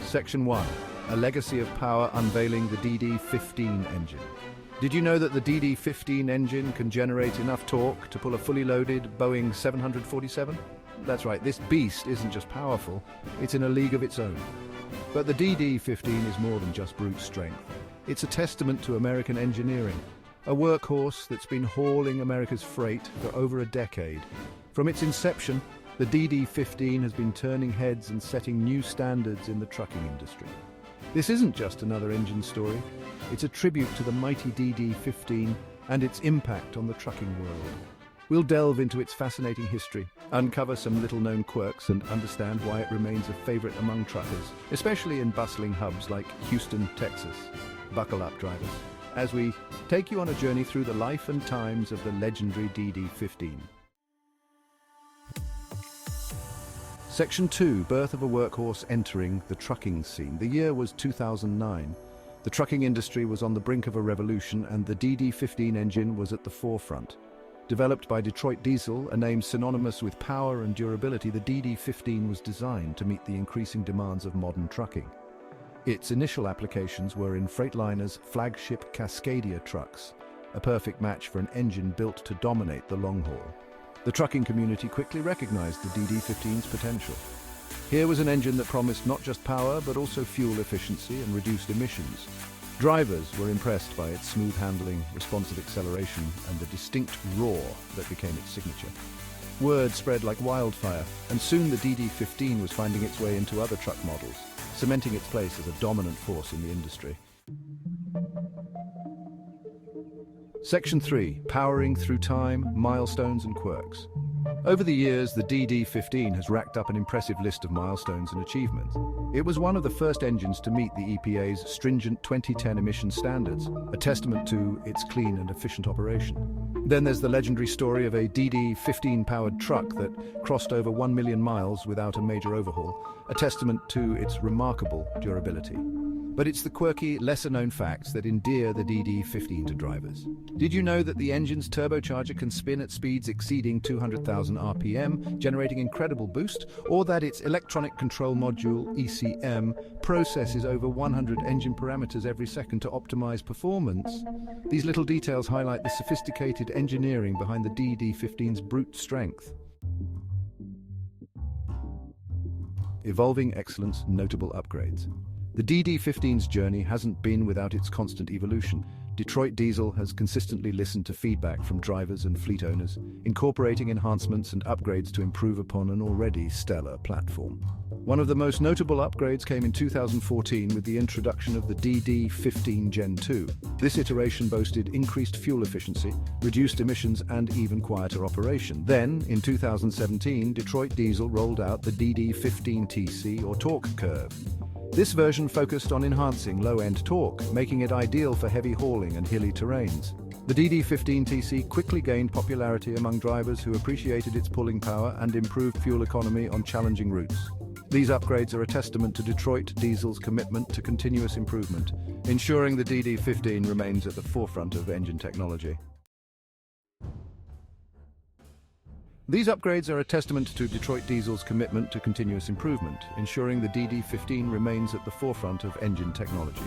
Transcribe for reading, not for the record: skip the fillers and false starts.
Section 1. A legacy of power unveiling the DD15 engine. Did you know that the DD15 engine can generate enough torque to pull a fully loaded Boeing 747? That's right, this beast isn't just powerful, it's in a league of its own. But the DD15 is more than just brute strength. It's a testament to American engineering, a workhorse that's been hauling America's freight for over a decade. From its inception, the DD15 has been turning heads and setting new standards in the trucking industry. This isn't just another engine story, it's a tribute to the mighty DD15 and its impact on the trucking world. We'll delve into its fascinating history, uncover some little-known quirks and understand why it remains a favorite among truckers, especially in bustling hubs like Houston, Texas. Buckle up, drivers, as we take you on a journey through the life and times of the legendary DD15. Section 2. Birth of a workhorse entering the trucking scene. The year was 2009. The trucking industry was on the brink of a revolution and the DD15 engine was at the forefront. Developed by Detroit Diesel, a name synonymous with power and durability, the DD15 was designed to meet the increasing demands of modern trucking. Its initial applications were in Freightliner's flagship Cascadia trucks, a perfect match for an engine built to dominate the long haul. The trucking community quickly recognized the DD15's potential. Here was an engine that promised not just power, but also fuel efficiency and reduced emissions. Drivers were impressed by its smooth handling, responsive acceleration, and the distinct roar that became its signature. Word spread like wildfire, and soon the DD15 was finding its way into other truck models, cementing its place as a dominant force in the industry. Section 3. Powering through time, milestones and quirks. Over the years, the DD15 has racked up an impressive list of milestones and achievements. It was one of the first engines to meet the EPA's stringent 2010 emission standards, a testament to its clean and efficient operation. Then there's the legendary story of a DD15-powered truck that crossed over 1 million miles without a major overhaul, a testament to its remarkable durability. But it's the quirky, lesser-known facts that endear the DD15 to drivers. Did you know that the engine's turbocharger can spin at speeds exceeding 200,000 RPM, generating incredible boost? Or that its electronic control module, ECM, processes over 100 engine parameters every second to optimize performance? These little details highlight the sophisticated engineering behind the DD15's brute strength. Evolving excellence, notable upgrades. The DD15's journey hasn't been without its constant evolution. Detroit Diesel has consistently listened to feedback from drivers and fleet owners, incorporating enhancements and upgrades to improve upon an already stellar platform. One of the most notable upgrades came in 2014 with the introduction of the DD15 Gen 2. This iteration boasted increased fuel efficiency, reduced emissions, and even quieter operation. Then, in 2017, Detroit Diesel rolled out the DD15 TC, or torque curve. This version focused on enhancing low-end torque, making it ideal for heavy hauling and hilly terrains. The DD15 TC quickly gained popularity among drivers who appreciated its pulling power and improved fuel economy on challenging routes. These upgrades are a testament to Detroit Diesel's commitment to continuous improvement, ensuring the DD15 remains at the forefront of engine technology. These upgrades are a testament to Detroit Diesel's commitment to continuous improvement, ensuring the DD15 remains at the forefront of engine technology.